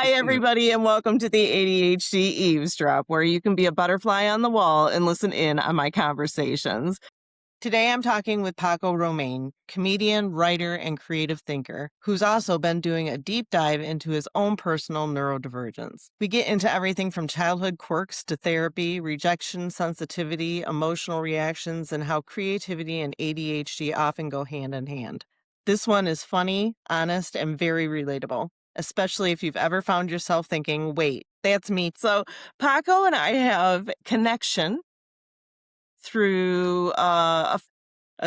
Hi, everybody, and welcome to the ADHD Eavesdrop, where you can be a butterfly on the wall and listen in on my conversations. Today, I'm talking with Paco Romain, comedian, writer, and creative thinker, who's also been doing a deep dive into his own personal neurodivergence. We get into everything from childhood quirks to therapy, rejection, sensitivity, emotional reactions, and how creativity and ADHD often go hand in hand. This one is funny, honest, and very relatable, especially if you've ever found yourself thinking, wait, that's me. So Paco and I have connection through a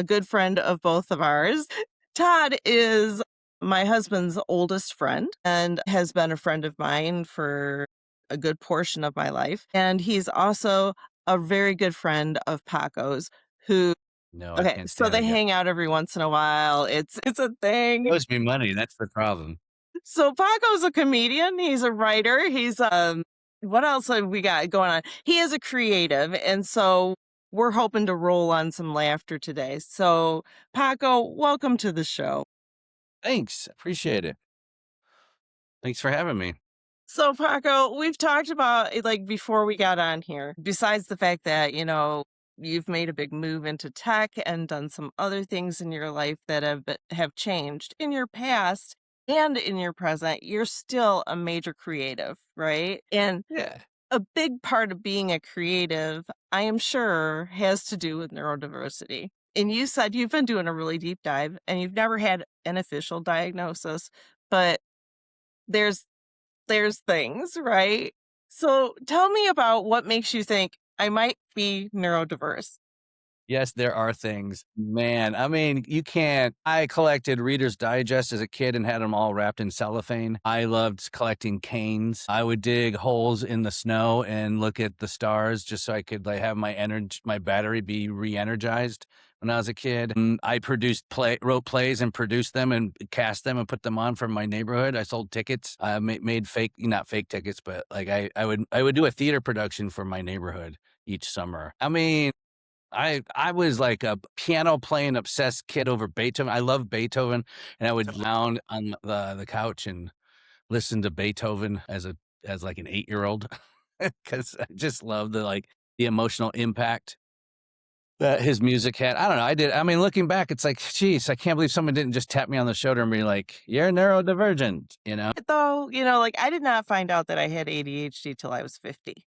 good friend of both of ours. Todd is my husband's oldest friend and has been a friend of mine for a good portion of my life. And he's also a very good friend of Paco's, who No, I okay, can't so stand the they guy. hang out every once in a while. It's a thing. He owes me money, that's the problem. So Paco's a comedian. He's a writer. He's what else have we got going on? He is a creative, and so we're hoping to roll on some laughter today. So Paco, welcome to the show. Thanks, appreciate it. Thanks for having me. So Paco, we've talked about it, like before we got on here, besides the fact that, you've made a big move into tech and done some other things in your life that have changed in your past and in your present, you're still a major creative, right? And Yeah. a big part of being a creative, I am sure, has to do with neurodiversity. And you said you've been doing a really deep dive and you've never had an official diagnosis, but there's things, right? So tell me about what makes you think I might be neurodiverse. Yes, there are things. Man, I mean, you can't I collected Reader's Digest as a kid and had them all wrapped in cellophane. I loved collecting canes. I would dig holes in the snow and look at the stars just so I could, like, have my battery be re-energized when I was a kid. And I wrote plays and produced them and cast them and put them on for my neighborhood. I sold tickets. I made fake, not fake tickets, but like I would do a theater production for my neighborhood each summer. I mean, I was like a piano playing obsessed kid over Beethoven. I love Beethoven, and I would lounge on the couch and listen to Beethoven as like an 8-year-old because I just love the emotional impact that his music had. I don't know. I mean, looking back, it's like, geez, I can't believe someone didn't just tap me on the shoulder and be like, "You're neurodivergent," you know? Though, like I did not find out that I had ADHD till I was 50.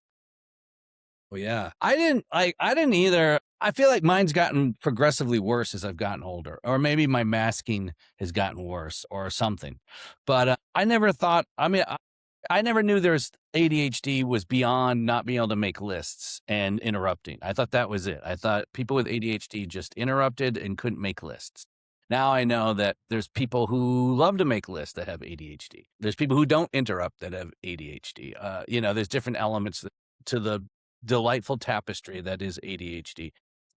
Oh, yeah. I didn't either. I feel like mine's gotten progressively worse as I've gotten older, or maybe my masking has gotten worse or something. But I never thought, I never knew there's ADHD was beyond not being able to make lists and interrupting. I thought that was it. I thought people with ADHD just interrupted and couldn't make lists. Now I know that there's people who love to make lists that have ADHD. There's people who don't interrupt that have ADHD. There's different elements to the delightful tapestry that is ADHD.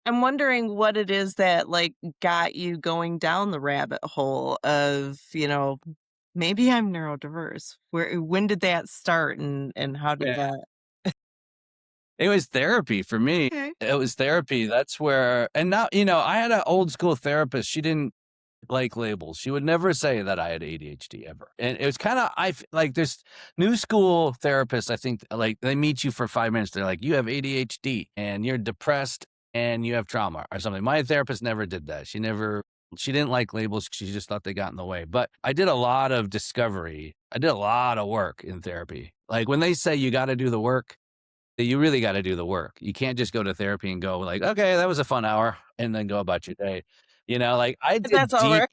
I'm wondering what it is that like got you going down the rabbit hole of, maybe I'm neurodiverse. When did that start and how did Yeah. that? It was therapy for me. Okay. It was therapy. That's where, and now, I had an old school therapist. She didn't like labels. She would never say that I had ADHD ever. And it was kind of, like this new school therapists, I think, like they meet you for 5 minutes. They're like, you have ADHD and you're depressed and you have trauma or something. My therapist never did that. She didn't like labels. She just thought they got in the way. But I did a lot of discovery. I did a lot of work in therapy. Like when they say you got to do the work, you really got to do the work. You can't just go to therapy and go like, okay, that was a fun hour and then go about your day. Like I did That's over.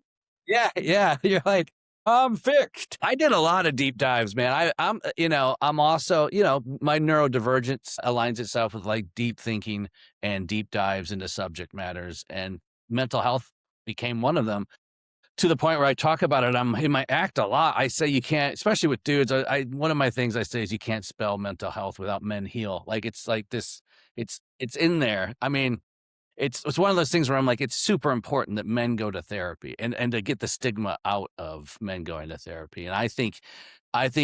yeah, yeah. You're like, I'm fixed. I did a lot of deep dives, man. I'm also, my neurodivergence aligns itself with like deep thinking and deep dives into subject matters, and mental health became one of them. To the point where I talk about it, I'm in my act a lot. I say you can't, especially with dudes. One of my things I say is you can't spell mental health without men heal. Like it's like this, it's in there. I mean, it's one of those things where I'm like, it's super important that men go to therapy and to get the stigma out of men going to therapy. And I think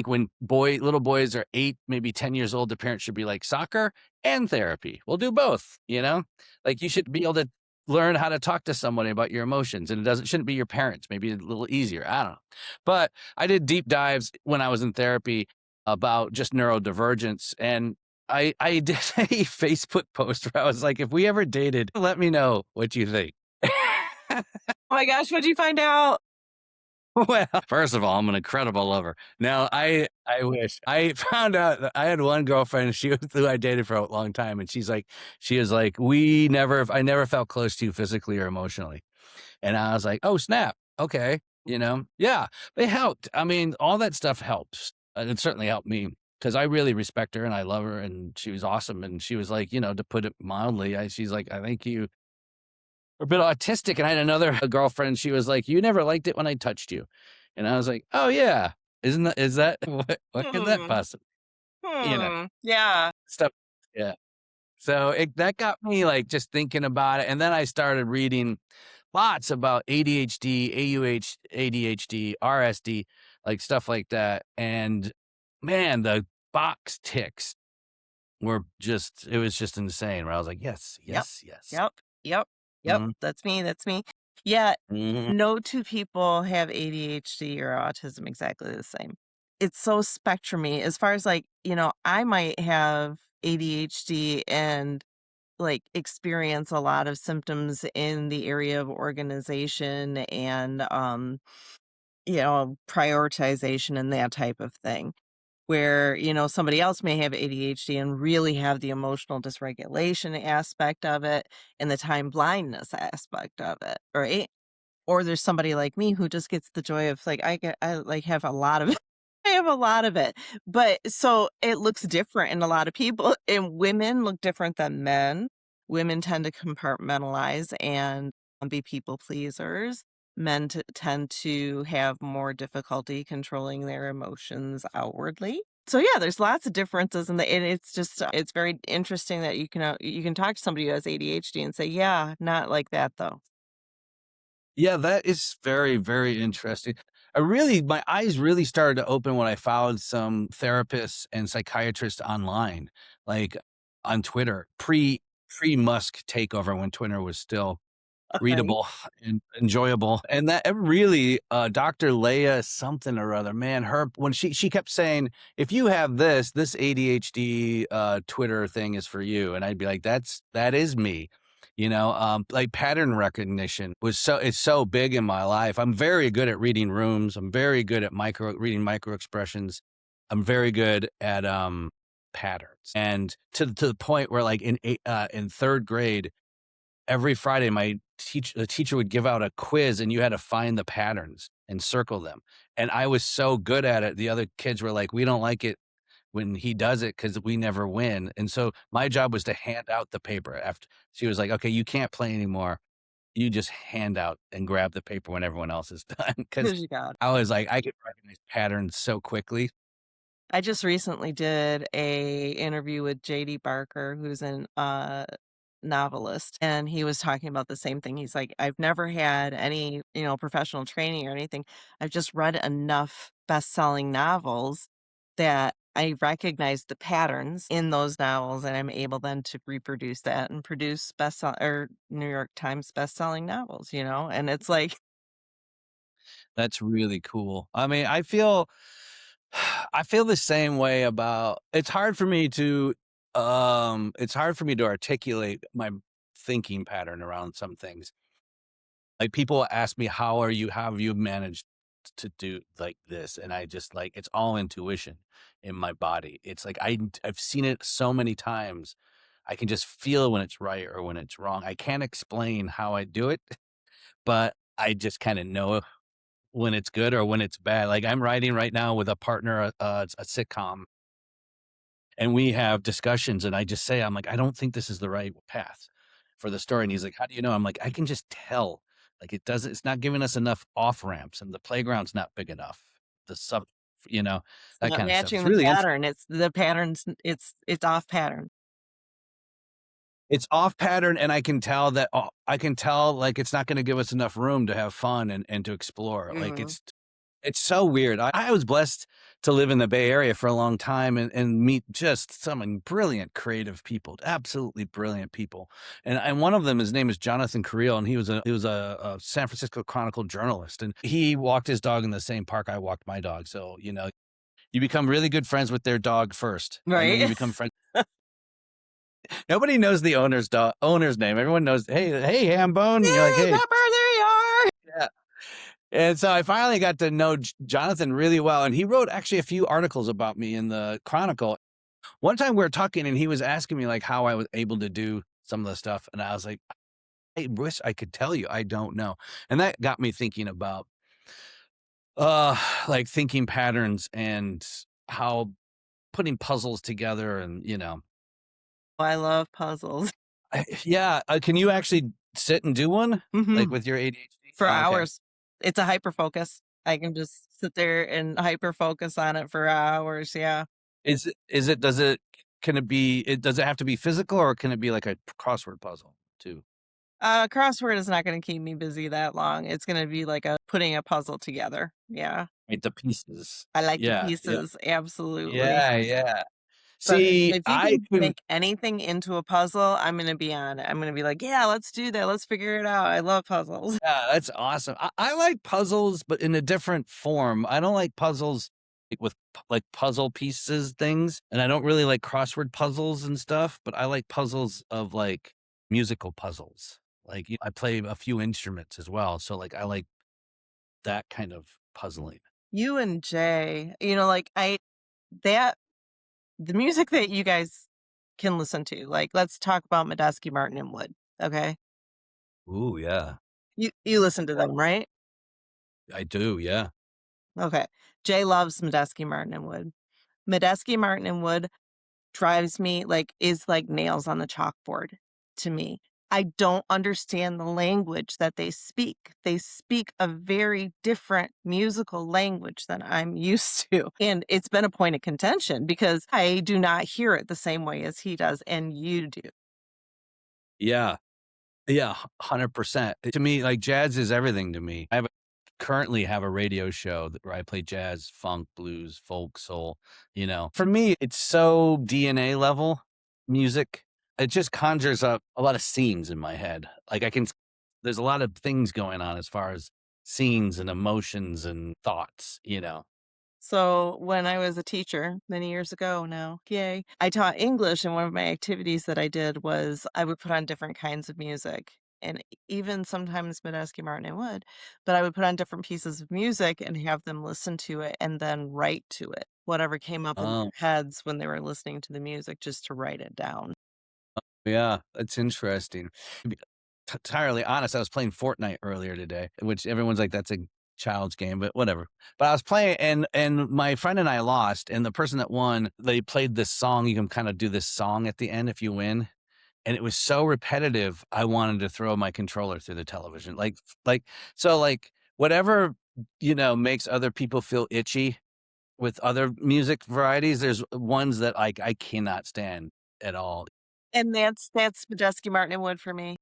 when little boys are 8, maybe 10 years old, the parents should be like, soccer and therapy. We'll do both, like you should be able to learn how to talk to somebody about your emotions, and shouldn't be your parents. Maybe a little easier. I don't know. But I did deep dives when I was in therapy. about just neurodivergence. And I did a Facebook post where I was like, if we ever dated, let me know what you think. Oh my gosh, what'd you find out? Well, first of all, I'm an incredible lover. Now, I wish. I found out that I had one girlfriend, she was who I dated for a long time, and she was like, I never felt close to you physically or emotionally. And I was like, oh, snap. Okay. Yeah, it helped. I mean, all that stuff helps. It certainly helped me because I really respect her and I love her and she was awesome. And she was like, to put it mildly, she's like, I think you are a bit autistic. And I had another girlfriend. She was like, you never liked it when I touched you. And I was like, oh, yeah. Is that, what could that Hmm. possibly, you know, Yeah. stuff. Yeah. So that got me like just thinking about it. And then I started reading lots about ADHD, ADHD, RSD, like stuff like that. And man, the box ticks it was just insane where I was like, yes, Yep. yes, yes. Yep. Yep. Yep. Hmm. That's me. That's me. Yeah. Hmm. No two people have ADHD or autism exactly the same. It's so spectrumy as far as like, I might have ADHD and like experience a lot of symptoms in the area of organization and prioritization and that type of thing. Where, somebody else may have ADHD and really have the emotional dysregulation aspect of it and the time blindness aspect of it, right? Or there's somebody like me who just gets the joy of like I like have a lot of it. I have a lot of it. But so it looks different in a lot of people and women look different than men. Women tend to compartmentalize and be people pleasers. Men tend to have more difficulty controlling their emotions outwardly. So yeah, there's lots of differences and it's just it's very interesting that you can talk to somebody who has ADHD and say, "Yeah, not like that though." Yeah, that is very, very interesting. My eyes really started to open when I followed some therapists and psychiatrists online, like on Twitter, pre Musk takeover when Twitter was still Right. readable and enjoyable. And that it really, Dr. Leah something or other, man, her when she kept saying, if you have this ADHD Twitter thing is for you. And I'd be like, that is me. Like pattern recognition it's so big in my life. I'm very good at reading rooms. I'm very good at reading micro expressions. I'm very good at patterns. And to the point where like in third grade, every Friday, the teacher would give out a quiz and you had to find the patterns and circle them. And I was so good at it. The other kids were like, we don't like it when he does it because we never win. And so my job was to hand out the paper after she was like, okay, you can't play anymore. You just hand out and grab the paper when everyone else is done. Cause Because you got I was like, I could recognize patterns so quickly. I just recently did a interview with JD Barker, who's an novelist, and he was talking about the same thing. He's like, I've never had any, professional training or anything. I've just read enough best-selling novels that I recognize the patterns in those novels, and I'm able then to reproduce that and produce or New York Times best-selling novels, and it's like, That's really cool. I mean, I feel the same way about it's hard for me to articulate my thinking pattern around some things. Like people ask me, how have you managed to do like this? And I just like, it's all intuition in my body. It's like, I've seen it so many times. I can just feel when it's right or when it's wrong. I can't explain how I do it, but I just kind of know when it's good or when it's bad. Like I'm writing right now with a partner, a sitcom, and we have discussions and I just say, I'm like, I don't think this is the right path for the story. And he's like, how do you know? I'm like, I can just tell. Like it's not giving us enough off ramps and the playground's not big enough. The sub, you know, it's that not kind of stuff. It's matching the really interesting. pattern. It's the patterns. It's off pattern. It's off pattern. And I can tell like, it's not going to give us enough room to have fun and to explore. Like Mhm. it's so weird. I was blessed to live in the Bay Area for a long time and meet just some brilliant, creative people, absolutely brilliant people. And one of them, his name is Jonathan Carrillo, and he was a San Francisco Chronicle journalist, and he walked his dog in the same park I walked my dog. So You become really good friends with their dog first, and then you Right? become friends. Nobody knows the owner's name. Everyone knows, hey, Hambone. And you're like, Yay, hey, Pepper, there you are. yeah. And so I finally got to know Jonathan really well, and he wrote actually a few articles about me in the Chronicle. One time we were talking, and he was asking me like how I was able to do some of the stuff, and I was like, I wish I could tell you. I don't know. And that got me thinking about like thinking patterns and how putting puzzles together and, I love puzzles. yeah, can you actually sit and do one like Mhm. with your ADHD? For Oh, okay. hours. It's a hyper focus. I can just sit there and hyper focus on it for hours, yeah. Is it does it can it be does it have to be physical or can it be like a crossword puzzle too? Crossword is not gonna keep me busy that long. It's gonna be like a putting a puzzle together. Yeah. Right, the pieces. I like the Yeah, yeah. pieces, absolutely. Yeah, yeah. But See, if you I can couldn't. make anything into a puzzle, I'm gonna be on it. I'm gonna be like, "Yeah, let's do that. Let's figure it out." I love puzzles. Yeah, that's awesome. I like puzzles, but in a different form. I don't like puzzles like with like puzzle pieces things, and I don't really like crossword puzzles and stuff, but I like puzzles of like musical puzzles. Like I play a few instruments as well, so like I like that kind of puzzling. You and Jay, like, that the music that you guys can listen to, like, let's talk about Medeski, Martin, and Wood, okay? Ooh, yeah. You listen to them, right? I do, yeah. Okay. Jay loves Medeski, Martin, and Wood. Medeski, Martin, and Wood drives me is like nails on the chalkboard to me. I don't understand the language that they speak. They speak a very different musical language than I'm used to. And it's been a point of contention because I do not hear it the same way as he does, and you do. Yeah. Yeah, 100%. To me, like, jazz is everything to me. Currently have a radio show where I play jazz, funk, blues, folk, soul. For me, it's so DNA level music. It just conjures up a lot of scenes in my head. Like, there's a lot of things going on as far as scenes and emotions and thoughts. So when I was a teacher many years ago now, yay, I taught English, and one of my activities that I did was I would put on different kinds of music, and even sometimes Medeski, Martin, and Wood, but I would put on different pieces of music and have them listen to it and then write to it, whatever came up in Oh, their heads when they were listening to the music, just to write it down. yeah, that's interesting. To be entirely honest, I was playing Fortnite earlier today, which everyone's like, "That's a child's game," but whatever. But I was playing and my friend and I lost, and the person that won, they played this song. You can kinda do this song at the end if you win, and it was so repetitive, I wanted to throw my controller through the television. Like, whatever, makes other people feel itchy with other music varieties, there's ones that, like, I cannot stand at all. And that's Medeski, Martin, and Wood for me.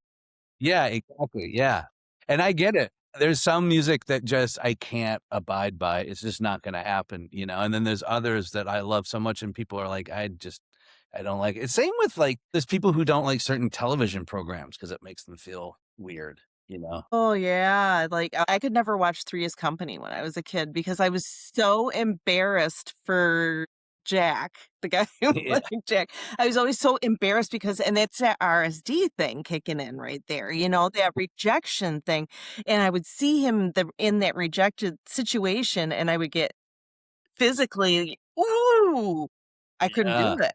Yeah, exactly, yeah, and I get it. There's some music that just I can't abide by, it's just not gonna happen, and then there's others that I love so much and people are like, I don't like it." Same with, like, there's people who don't like certain television programs because it makes them feel weird. Oh, yeah, like, I could never watch Three's Company when I was a kid because I was so embarrassed for Jack, the guy who Yeah, played Jack. I was always so embarrassed because and that's that RSD thing kicking in right there, that rejection thing, and I would see him in that rejected situation, and I would get physically, "Ooh!" I couldn't do yeah, it.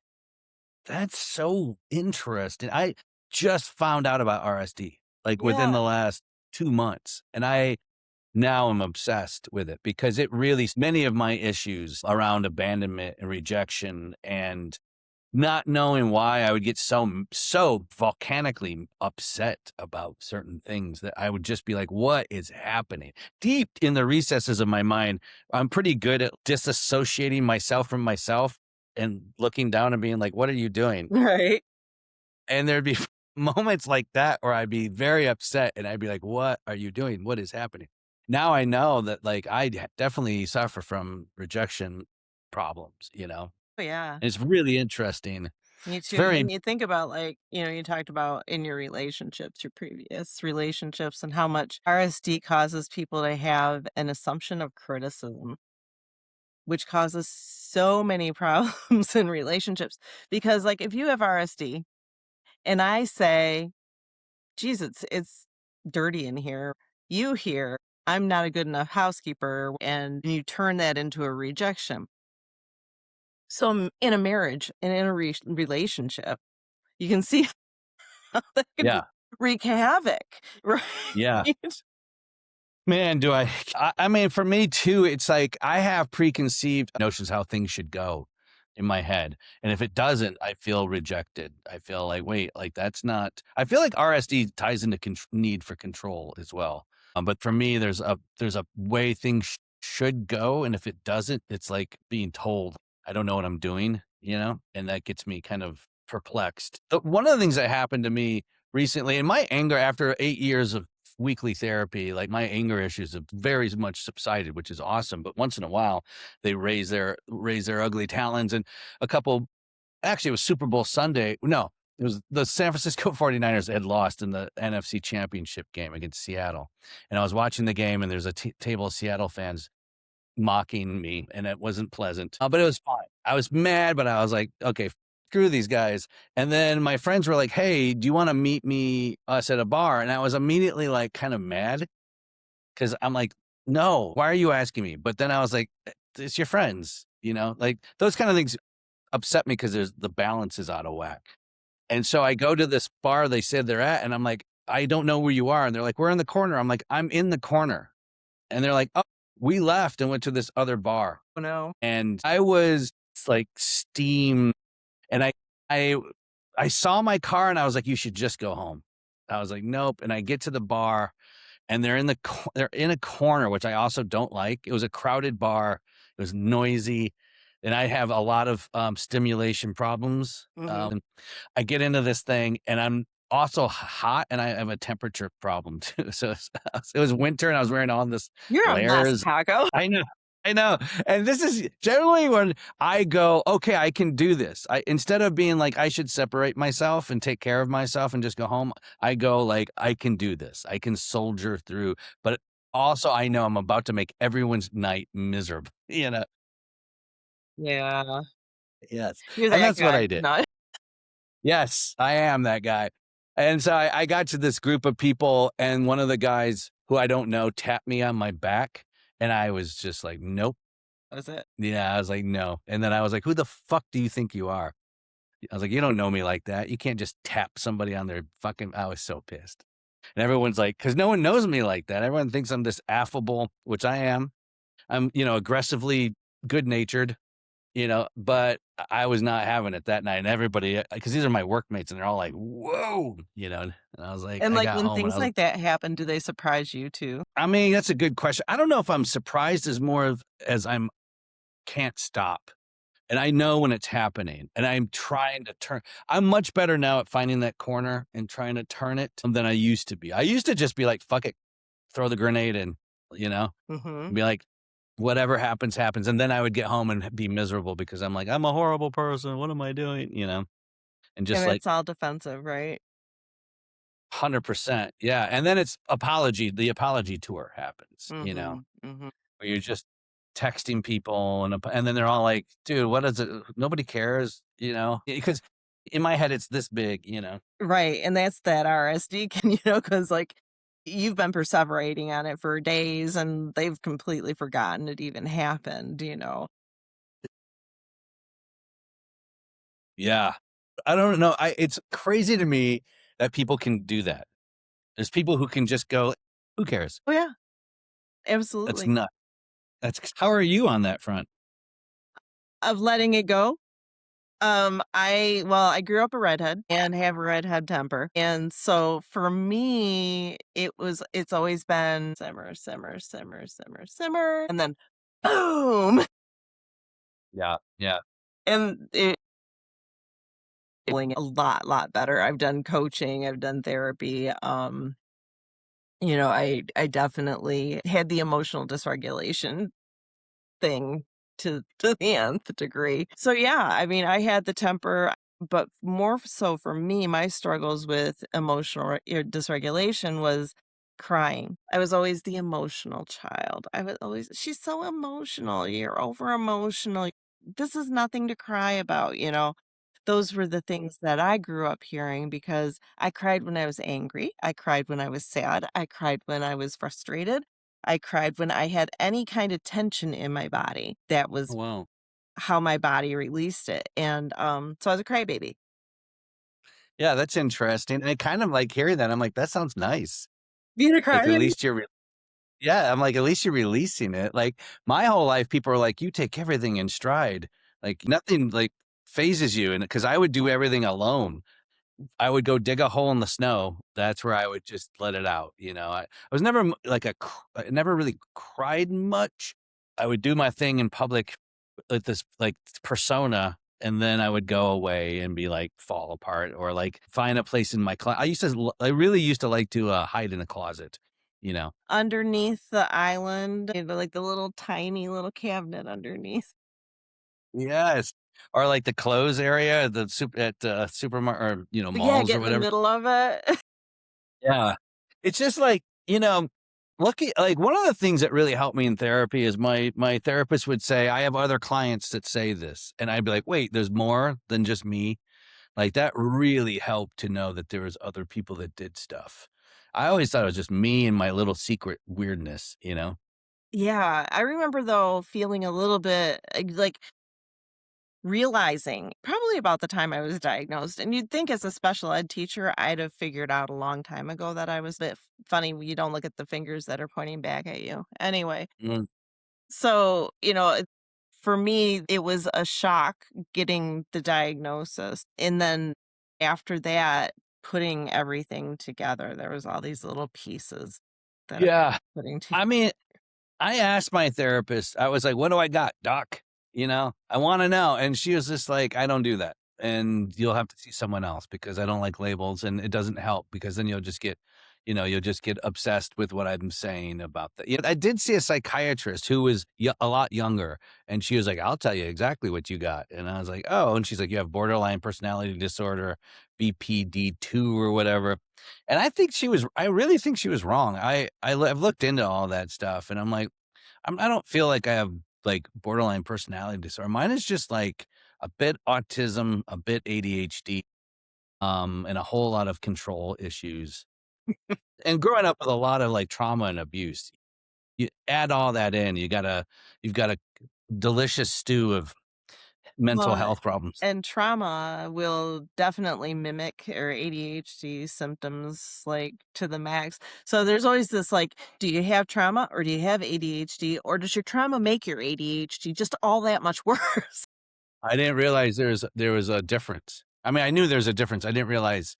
that's so interesting. I just found out about RSD, like, within Yeah. the last 2 months, and I now I'm obsessed with it because it really many of my issues around abandonment and rejection and not knowing why I would get so volcanically upset about certain things that I would just be like, "What is happening?" Deep in the recesses of my mind, I'm pretty good at disassociating myself from myself and looking down and being like, "What are you doing?" Right. And there'd be moments like that where I'd be very upset and I'd be like, "What are you doing? What is happening?" Now I know that, like, definitely suffer from rejection problems. Oh, yeah. It's really interesting. Me It's too. very And you think about you talked about in your relationships, your previous relationships, and how much RSD causes people to have an assumption of criticism. which causes so many problems in relationships. Because, like, if you have RSD and I say, geez, it's dirty in here, you hear, I'm not a good enough housekeeper, and you turn that into a rejection. So, in a marriage and in a relationship, you can see how that can Yeah. wreak havoc, right? Yeah. Man, do I mean, for me too, it's like I have preconceived notions how things should go in my head. And if it doesn't, I feel rejected. I feel like, wait, like that's not, I feel like RSD ties into need for control as well. But for me, there's a way things should go. And if it doesn't, it's like being told, I don't know what I'm doing, and that gets me kind of perplexed. One of the things that happened to me recently, and my anger after 8 years of weekly therapy, like my anger issues have very much subsided, which is awesome. But once in a while, they raise their ugly talons. And actually, it was Super Bowl Sunday. No, it was the San Francisco 49ers had lost in the NFC Championship game against Seattle. And I was watching the game, and there's a table of Seattle fans mocking me, and it wasn't pleasant, but it was fine. I was mad, but I was like, okay, screw these guys. And then my friends were like, hey, do you want to meet us at a bar? And I was immediately like kind of mad because I'm like, no, why are you asking me? But then I was like, it's your friends, like those kind of things upset me because the balance is out of whack. And so I go to this bar they said they're at, and I'm like, I don't know where you are. And they're like, we're in the corner. I'm like, I'm in the corner. And they're like, oh, we left and went to this other bar. Oh, no. And I was like steam. And I saw my car, and I was like, you should just go home. I was like, nope. And I get to the bar, and they're in a corner, which I also don't like. It was a crowded bar. It was noisy. And I have a lot of stimulation problems. Mhm. I get into this thing, and I'm also hot, and I have a temperature problem too. So it was winter, and I was wearing all this You're a mess, layers. Paco. I know. I know. And this is generally when I go, okay, I can do this. Instead of being like, I should separate myself and take care of myself and just go home, I go like, I can do this. I can soldier through. But also, I know I'm about to make everyone's night miserable, Yeah. Yes. You're And that that's what guy. I did. No. Yes, I am that guy. And so I got to this group of people, and one of the guys who I don't know tapped me on my back, and I was just like, nope. That's it. Yeah, I was like, no. And then I was like, who the fuck do you think you are? I was like, you don't know me like that. You can't just tap somebody on their fucking. I was so pissed. And everyone's like, because no one knows me like that. Everyone thinks I'm this affable, which I am. I'm, aggressively good natured, but I was not having it that night. And everybody, because these are my workmates, and they're all like, whoa, and I was like, And, I like, got when home, and things like that happen, do they surprise you too? I mean, that's a good question. I don't know if I'm surprised as more of as I'm can't stop. And I know when it's happening, and I'm trying to turn. I'm much better now at finding that corner and trying to turn it than I used to be. I used to just be like, fuck it, throw the grenade in, Mhm. be like, whatever happens, happens. And then I would get home and be miserable because I'm like, I'm a horrible person. What am I doing? And And just like it's all defensive, right? 100%. Yeah. And then the apology tour happens, Mhm. Mhm. where you're just texting people, and then they're all like, dude, what is it? Nobody cares, because in my head, it's this big. Right, and that's that RSD can, because like, you've been perseverating on it for days, and they've completely forgotten it even happened. Yeah. I don't know. It's crazy to me that people can do that. There's people who can just go, who cares? Oh, yeah, That's absolutely. not, how are you on that front? Of letting it go. I grew up a redhead and have a redhead temper. And so for me, it's always been simmer, simmer, simmer, simmer, simmer, and then boom. Yeah. Yeah. And it feeling a lot better. I've done coaching, I've done therapy. I definitely had the emotional dysregulation thing to the nth degree. So yeah, I mean, I had the temper, but more so for me, my struggles with emotional dysregulation was crying. I was always the emotional child. I was always, she's so emotional. You're over emotional. This is nothing to cry about, you know? Those were the things that I grew up hearing because I cried when I was angry. I cried when I was sad. I cried when I was frustrated. I cried when I had any kind of tension in my body. That Oh, was wow. how my body released it. And so I was a crybaby. Yeah, that's interesting. And I kind of like hearing that. I'm like, that sounds nice. Being a Like, at crybaby. least yeah, I'm like, at least you're releasing it. Like, my whole life, people are like, you take everything in stride. Like, nothing like phases you. And because I would do everything alone. I would go dig a hole in the snow. That's where I would just let it out. I was never like I never really cried much. I would do my thing in public with this like persona, and then I would go away and be like fall apart or like find a place in my closet. I really used to like to hide in a closet. You know. Underneath the island, like the little tiny little cabinet underneath. Yes. Or like the clothes area, at supermarket or But yeah, malls get or in the whatever. middle of it. Yeah. It's just like, lucky like one of the things that really helped me in therapy is my therapist would say, I have other clients that say this. And I'd be like, wait, there's more than just me. Like that really helped to know that there was other people that did stuff. I always thought it was just me and my little secret weirdness. Yeah, I remember though feeling a little bit like realizing probably about the time I was diagnosed. And you'd think as a special ed teacher, I'd have figured out a long time ago that I was a bit funny. You don't look at the fingers that are pointing back at you. Anyway, Mm. so, for me, it was a shock getting the diagnosis. And then after that, putting everything together, there was all these little pieces that I Yeah. was putting together. I mean, I asked my therapist, I was like, "What do I got, doc?" I wanna know, and she was just like, "I don't do that, and you'll have to see someone else because I don't like labels, and it doesn't help because then you'll just get obsessed with what I'm saying about that." I did see a psychiatrist who was a lot younger, and she was like, "I'll tell you exactly what you got," and I was like, "Oh," and she's like, "You have borderline personality disorder, BPD2 or whatever." And I really think she was wrong. I've looked into all that stuff, and I'm like, I don't feel like I have like borderline personality disorder. Mine is just like a bit autism, a bit ADHD, and a whole lot of control issues. And growing up with a lot of like trauma and abuse, you add all that in, you've got a delicious stew of mental Well, health problems. and trauma will definitely mimic your ADHD symptoms like to the max. So there's always this like, do you have trauma or do you have ADHD or does your trauma make your ADHD just all that much worse? I didn't realize there was a difference. I mean, I knew there's a difference. I didn't realize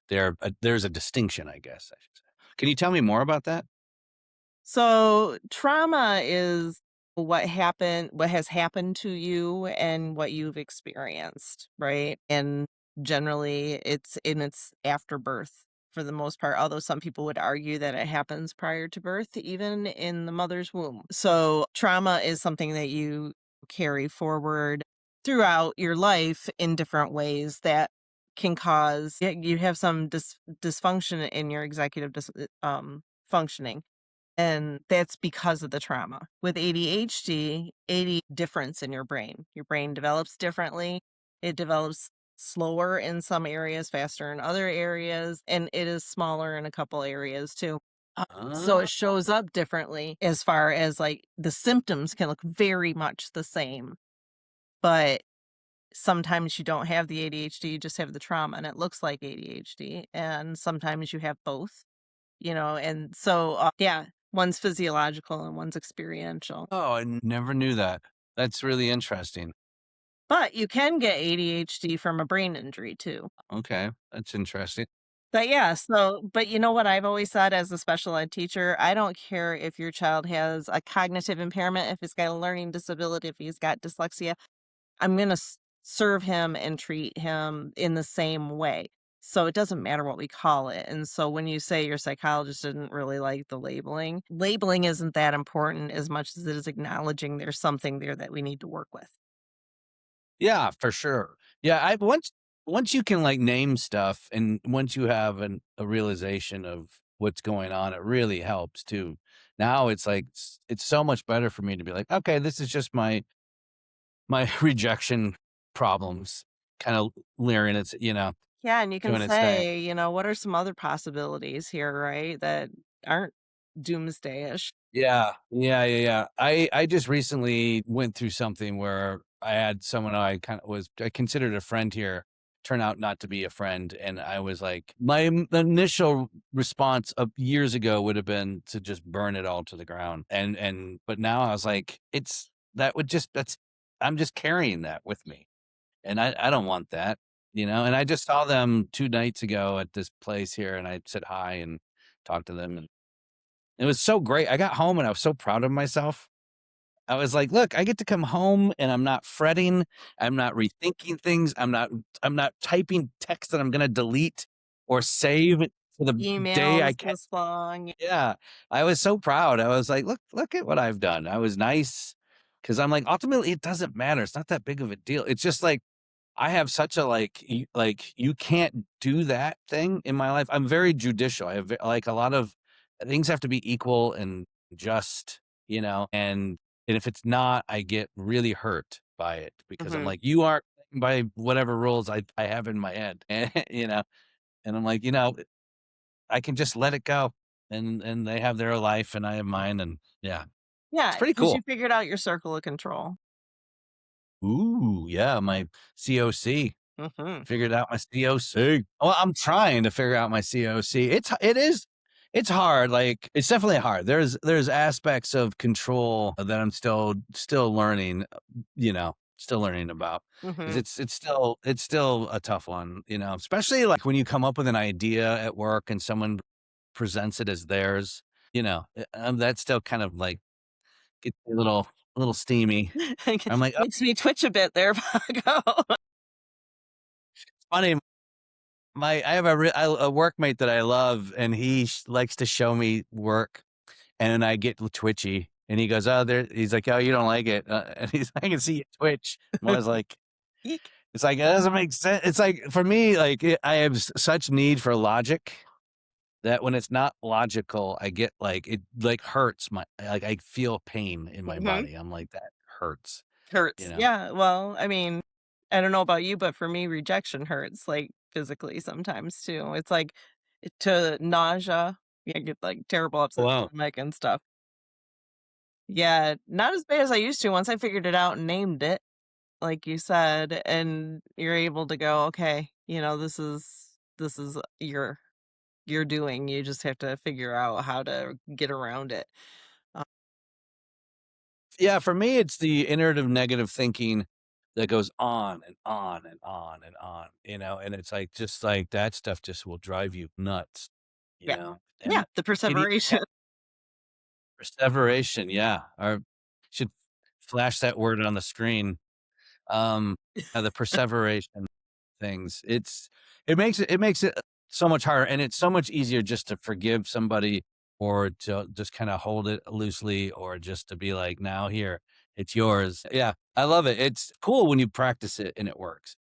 there's a distinction, I guess I should say. Can you tell me more about that? So trauma is what has happened to you and what you've experienced, right? And generally it's in its afterbirth for the most part, although some people would argue that it happens prior to birth, even in the mother's womb. So trauma is something that you carry forward throughout your life in different ways that can cause you have some dysfunction in your executive functioning, and that's because of the trauma. With ADHD, difference in your brain. Your brain develops differently. It develops slower in some areas, faster in other areas, and it is smaller in a couple areas too. So Oh. it shows up differently as far as like the symptoms can look very much the same, but sometimes you don't have the ADHD, you just have the trauma and it looks like ADHD. And sometimes you have both, and so, yeah, one's physiological and one's experiential. Oh, I never knew that. That's really interesting. But you can get ADHD from a brain injury too. Okay, that's interesting. But yeah, but you know what I've always said as a special ed teacher, I don't care if your child has a cognitive impairment, if he's got a learning disability, if he's got dyslexia, I'm gonna serve him and treat him in the same way. So it doesn't matter what we call it. And so when you say your psychologist didn't really like the labeling, labeling isn't that important as much as it is acknowledging there's something there that we need to work with. Yeah, for sure. Yeah, I once you can like name stuff and once you have a realization of what's going on. It really helps too. Now it's like it's so much better for me to be like, okay, this is just my rejection problems kind of leering its, Yeah, and you can doing its thing. say, what are some other possibilities here, right, that aren't doomsday-ish? Yeah. I just recently went through something where I had someone I considered a friend here turn out not to be a friend, and I was like, initial response of years ago would have been to just burn it all to the ground, but now I was like, that's I'm just carrying that with me, and I don't want that, and I just saw them 2 nights ago at this place here, and I said hi and talked to them, and it was so great. I got home and I was so proud of myself. I was like, "Look, I get to come home and I'm not fretting. I'm not rethinking things. I'm not typing text that I'm gonna delete or save for the day I Emails can." this long. Yeah. I was so proud. I was like, "Look at what I've done." I was nice because 'cause I'm like, ultimately, it doesn't matter. It's not that big of a deal. It's just like I have such a you can't do that thing in my life. I'm very judicial. I have like a lot of things have to be equal and just, and if it's not, I get really hurt by it because I'm Mhm. like, you aren't playing by whatever rules I have in my head. And and I'm like, I can just let it go. And they have their life and I have mine. And yeah, it's Yeah, pretty because you cool. figured out your circle of control. Ooh, yeah, my COC. Mhm. Figured out my COC. Well, I'm trying to figure out my COC. It's hard. Like it's definitely hard. There's aspects of control that I'm still learning, still learning about. 'Cause Mhm. it's still a tough one, especially like when you come up with an idea at work and someone presents it as theirs, that still kind of like gets me a little steamy. I'm like, oh, Makes me twitch a bit there, Paco. funny. I have a workmate that I love, and he likes to show me work, and I get twitchy. And he goes, "Oh, there." He's like, "Oh, you don't like it," and I can see you twitch. And I was like, Eek. "It's like it doesn't make sense." It's like for me, like I have such need for logic that when it's not logical, I get like it like hurts I feel pain in my Mhm. body. I'm like that hurts, you Hurts. know. Yeah, well, I mean, I don't know about you, but for me, rejection hurts, like, physically sometimes too. It's like to nausea. Yeah, I get, like, terrible upset Wow. stomach and stuff. Yeah, not as bad as I used to once I figured it out and named it, like you said, and you're able to go, "Okay, this is your doing." You just have to figure out how to get around it. Uh, Yeah, for me, it's the iterative negative thinking that goes on and on and on and on, and it's like just like that stuff just will drive you nuts, yeah. Yeah, and the it e perseveration. perseveration, yeah, or should flash that word on the screen, um, the perseveration things. It makes it so much harder, and it's so much easier just to forgive somebody or to just kinda hold it loosely or just to be like, "Now here, it's yours." Yeah, I love it. It's cool when you practice it and it works.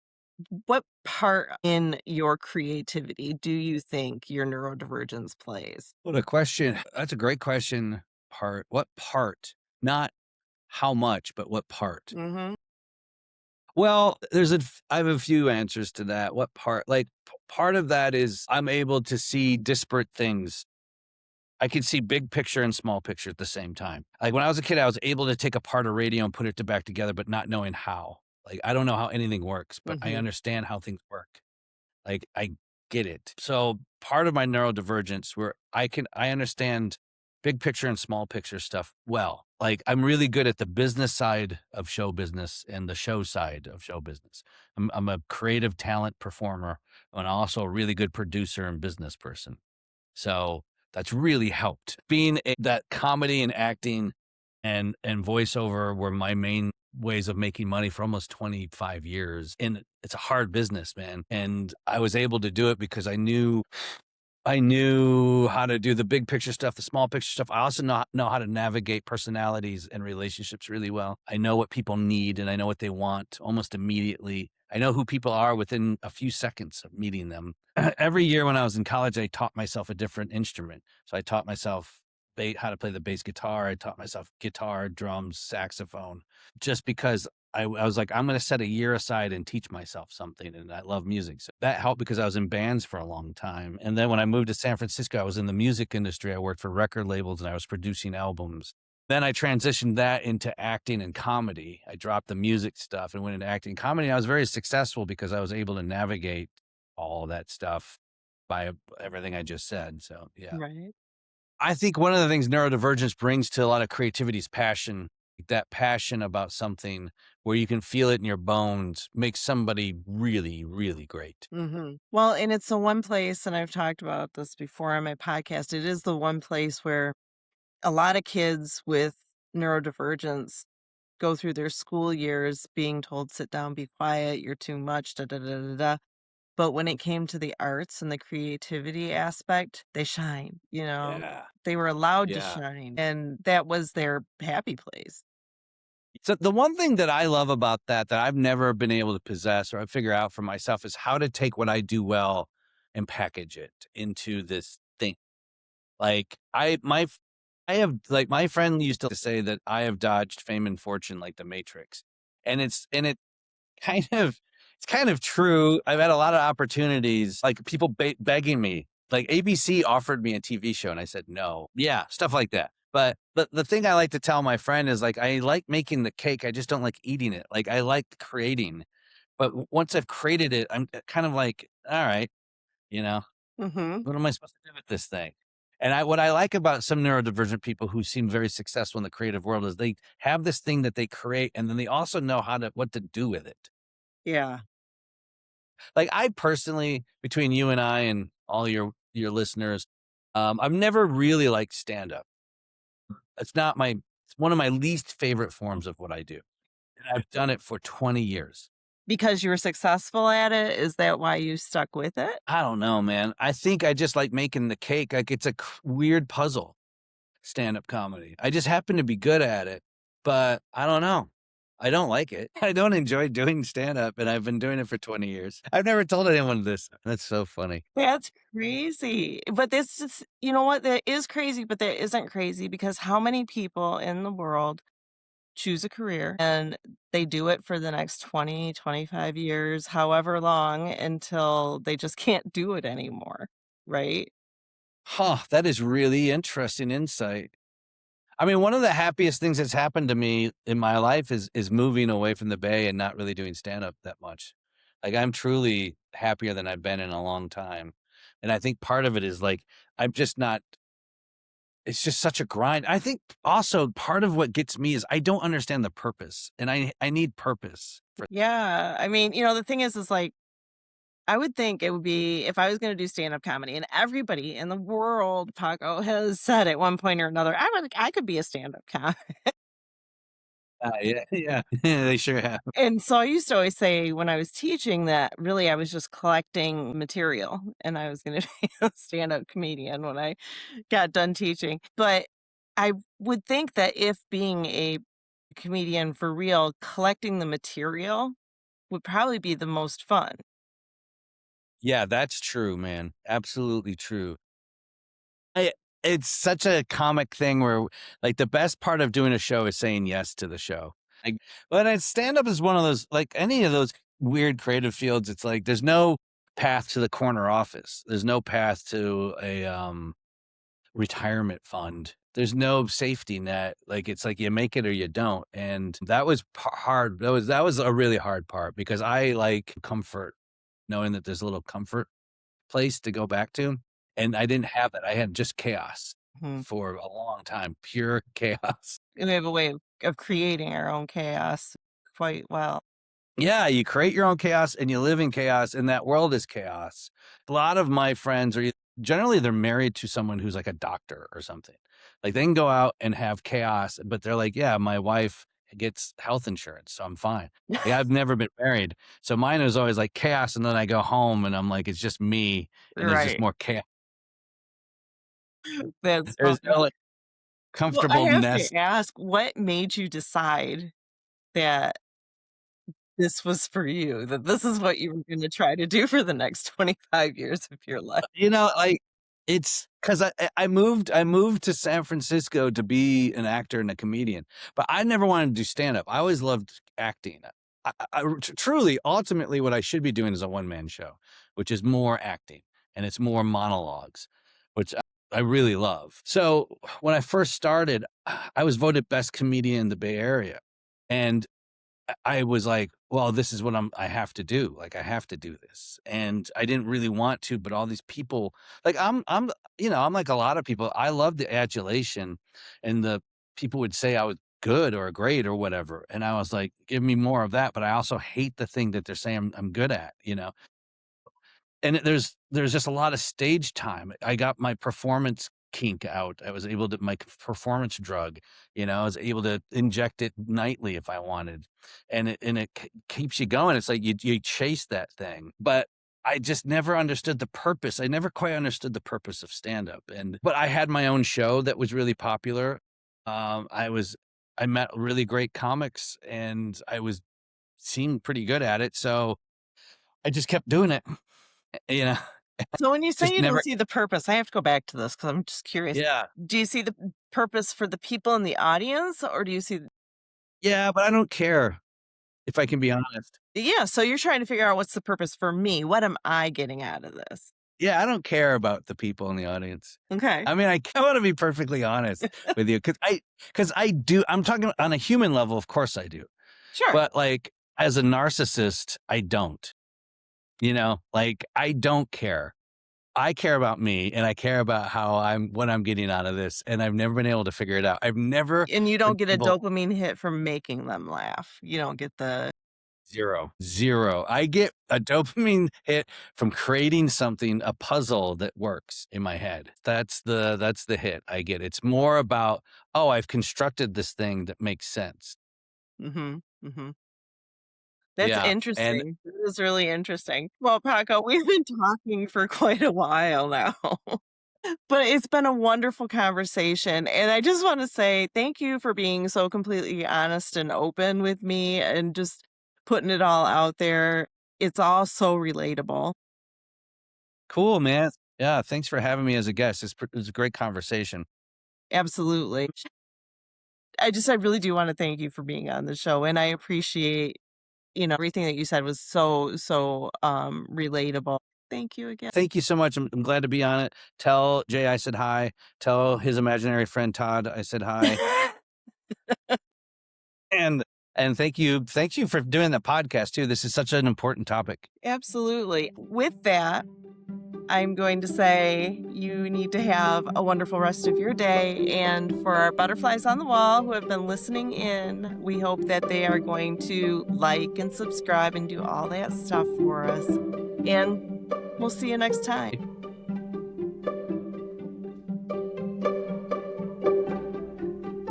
What part in your creativity do you think your neurodivergence plays? What a question. That's a great question. What part? Not how much, but what part? Mhm, Well, I have a few answers to that. What part? Like, part of that is I'm able to see disparate things. I can see big picture and small picture at the same time. Like when I was a kid, I was able to take apart a radio and put it back together, but not knowing how. Like I don't know how anything works, but I mhm, understand how things work. Like I get it. So part of my neurodivergence where I understand big picture and small picture stuff well. Like I'm really good at the business side of show business and the show side of show business. I'm a creative talent performer and also a really good producer and business person. So that's really helped. That comedy and acting and voiceover were my main ways of making money for almost 25 years. And it's a hard business, man. And I was able to do it because I knew how to do the big picture stuff, the small picture stuff. I also know how to navigate personalities and relationships really well. I know what people need and I know what they want almost immediately. I know who people are within a few seconds of meeting them. Every year when I was in college, I taught myself a different instrument. So I taught myself how to play the bass guitar. I taught myself guitar, drums, saxophone, just because I was like, I'm going to set a year aside and teach myself something. And I love music. So that helped because I was in bands for a long time. And then when I moved to San Francisco, I was in the music industry. I worked for record labels and I was producing albums. Then I transitioned that into acting and comedy. I dropped the music stuff and went into acting and comedy. I was very successful because I was able to navigate all that stuff by everything I just said. So, yeah. Right. I think one of the things neurodivergence brings to a lot of creativity is passion. That passion about something where you can feel it in your bones makes somebody really, really great. Well, and it's the one place, and I've talked about this before on my podcast, it is the one place where a lot of kids with neurodivergence go through their school years being told, sit down, be quiet, you're too much, da da da da da. But when it came to the arts and the creativity aspect, they shine, you know? Yeah. They were allowed to Yeah. shine, and that was their happy place. So the one thing that I love about that I've never been able to possess or I figure out for myself is how to take what I do well and package it into this thing. Like I have like my friend used to say that I have dodged fame and fortune like the Matrix. And it kind of it's kind of true. I've had a lot of opportunities, like people begging me. Like ABC offered me a TV show and I said no. Yeah, stuff like that. But the thing I like to tell my friend is like I like making the cake, I just don't like eating it. Like I like creating. But once I've created it, I'm kind of like, all right, you know, Mhm. what am I supposed to do with this thing? And what I like about some neurodivergent people who seem very successful in the creative world is they have this thing that they create and then they also know what to do with it. Yeah. Like I personally, between you and I and all your listeners, I've never really liked stand up. It's one of my least favorite forms of what I do. And I've done it for 20 years. Because you were successful at it, is that why you stuck with it? I don't know, man. I think I just like making the cake. Like it's a weird puzzle, stand up comedy. I just happen to be good at it, but I don't know. I don't like it. I don't enjoy doing stand up, and I've been doing it for 20 years. I've never told anyone this. That's so funny. That's crazy. But this is, you know what? That is crazy, but that isn't crazy because how many people in the world choose a career and they do it for the next 20, 25 years, however long, until they just can't do it anymore, right? Huh, that is really interesting insight. I mean, one of the happiest things that's happened to me in my life is moving away from the Bay and not really doing stand up that much. Like I'm truly happier than I've been in a long time. And I think part of it is like I'm just not it's just such a grind. I think also part of what gets me is I don't understand the purpose and I need purpose for Yeah. I mean, the thing is like, I would think it would be if I was going to do stand up comedy, and everybody in the world, Paco, has said at one point or another, I could be a stand up comic. yeah, yeah. They sure have. And so I used to always say when I was teaching that really I was just collecting material and I was going to be a stand up comedian when I got done teaching. But I would think that if being a comedian for real, collecting the material would probably be the most fun. Yeah, that's true, man. Absolutely true. I It's such a comic thing where, like, the best part of doing a show is saying yes to the show. Like, but stand up is one of those, like, any of those weird creative fields, it's like there's no path to the corner office. There's no path to a, retirement fund. There's no safety net. Like, it's like you make it or you don't, and that was hard. That was a really hard part because I like comfort, knowing that there's a little comfort place to go back to, and I didn't have that. I had just chaos Mhm. for a long time, pure chaos. And we have a way of creating our own chaos quite well. Yeah, you create your own chaos and you live in chaos, and that world is chaos. A lot of my friends are generally they're married to someone who's like a doctor or something. Like they can go out and have chaos, but they're like, yeah, my wife gets health insurance, so I'm fine. Like, I've never been married. So mine is always like chaos, and then I go home and I'm like, it's just me, and there's just Right. more chaos. That's There's funny. no like Well, I comfortable have nest. to ask, what made you decide that this was for you, that this is what you were going to try to do for the next 25 years of your life. Like it's because I moved to San Francisco to be an actor and a comedian, but I never wanted to do stand up. I always loved acting. Truly, ultimately, what I should be doing is a one-man show, which is more acting and it's more monologues, which I really love. So when I first started, I was voted best comedian in the Bay Area, and I was like, well, this is what I have to do. Like, I have to do this. And I didn't really want to, but all these people, like, I'm like a lot of people. I love the adulation, and the people would say I was good or great or whatever. And I was like, give me more of that. But I also hate the thing that they're saying I'm good at, and there's just a lot of stage time. I got my performance kink out. I was able to my performance drug, I was able to inject it nightly if I wanted, and it keeps you going. It's like you chase that thing, but I just never understood the purpose. I never quite understood the purpose of stand up, but I had my own show that was really popular. I met really great comics, and seemed pretty good at it, so I just kept doing it. So when you say Just you never. don't see the purpose, I have to go back to this because I'm just curious. Yeah. Do you see the purpose for the people in the audience, or do you see? Yeah, but I don't care, if I can be honest. Yeah, so you're trying to figure out what's the purpose for me. What am I getting out of this? Yeah, I don't care about the people in the audience. Okay. I mean, I want to be perfectly honest with you, because I do. I'm talking on a human level, of course I do. Sure. But like as a narcissist, I don't. Like I don't care. I care about me, and I care about what I'm getting out of this, and I've never been able to figure it out. I've never. And you don't get a able- dopamine hit from making them laugh. You don't get the Zero. I get a dopamine hit from creating something, a puzzle that works in my head. That's the hit I get. It's more about, oh, I've constructed this thing that makes sense. Mm-hmm. Mm-hmm. That's Yeah. And interesting. That is really interesting. Well, Paco, we've been talking for quite a while now. But it's been a wonderful conversation. And I just want to say thank you for being so completely honest and open with me and just putting it all out there. It's all so relatable. cool, man. Yeah. Thanks for having me as a guest. It was a great conversation. Absolutely. I really do want to thank you for being on the show. And I appreciate, everything that you said was so, so relatable. Thank you again. Thank you so much. I'm glad to be on it. Tell Jay I said hi. Tell his imaginary friend Todd I said hi. and thank you for doing the podcast too. This is such an important topic. Absolutely. With that, I'm going to say you need to have a wonderful rest of your day. And for our butterflies on the wall who have been listening in, we hope that they are going to like and subscribe and do all that stuff for us. And we'll see you next time.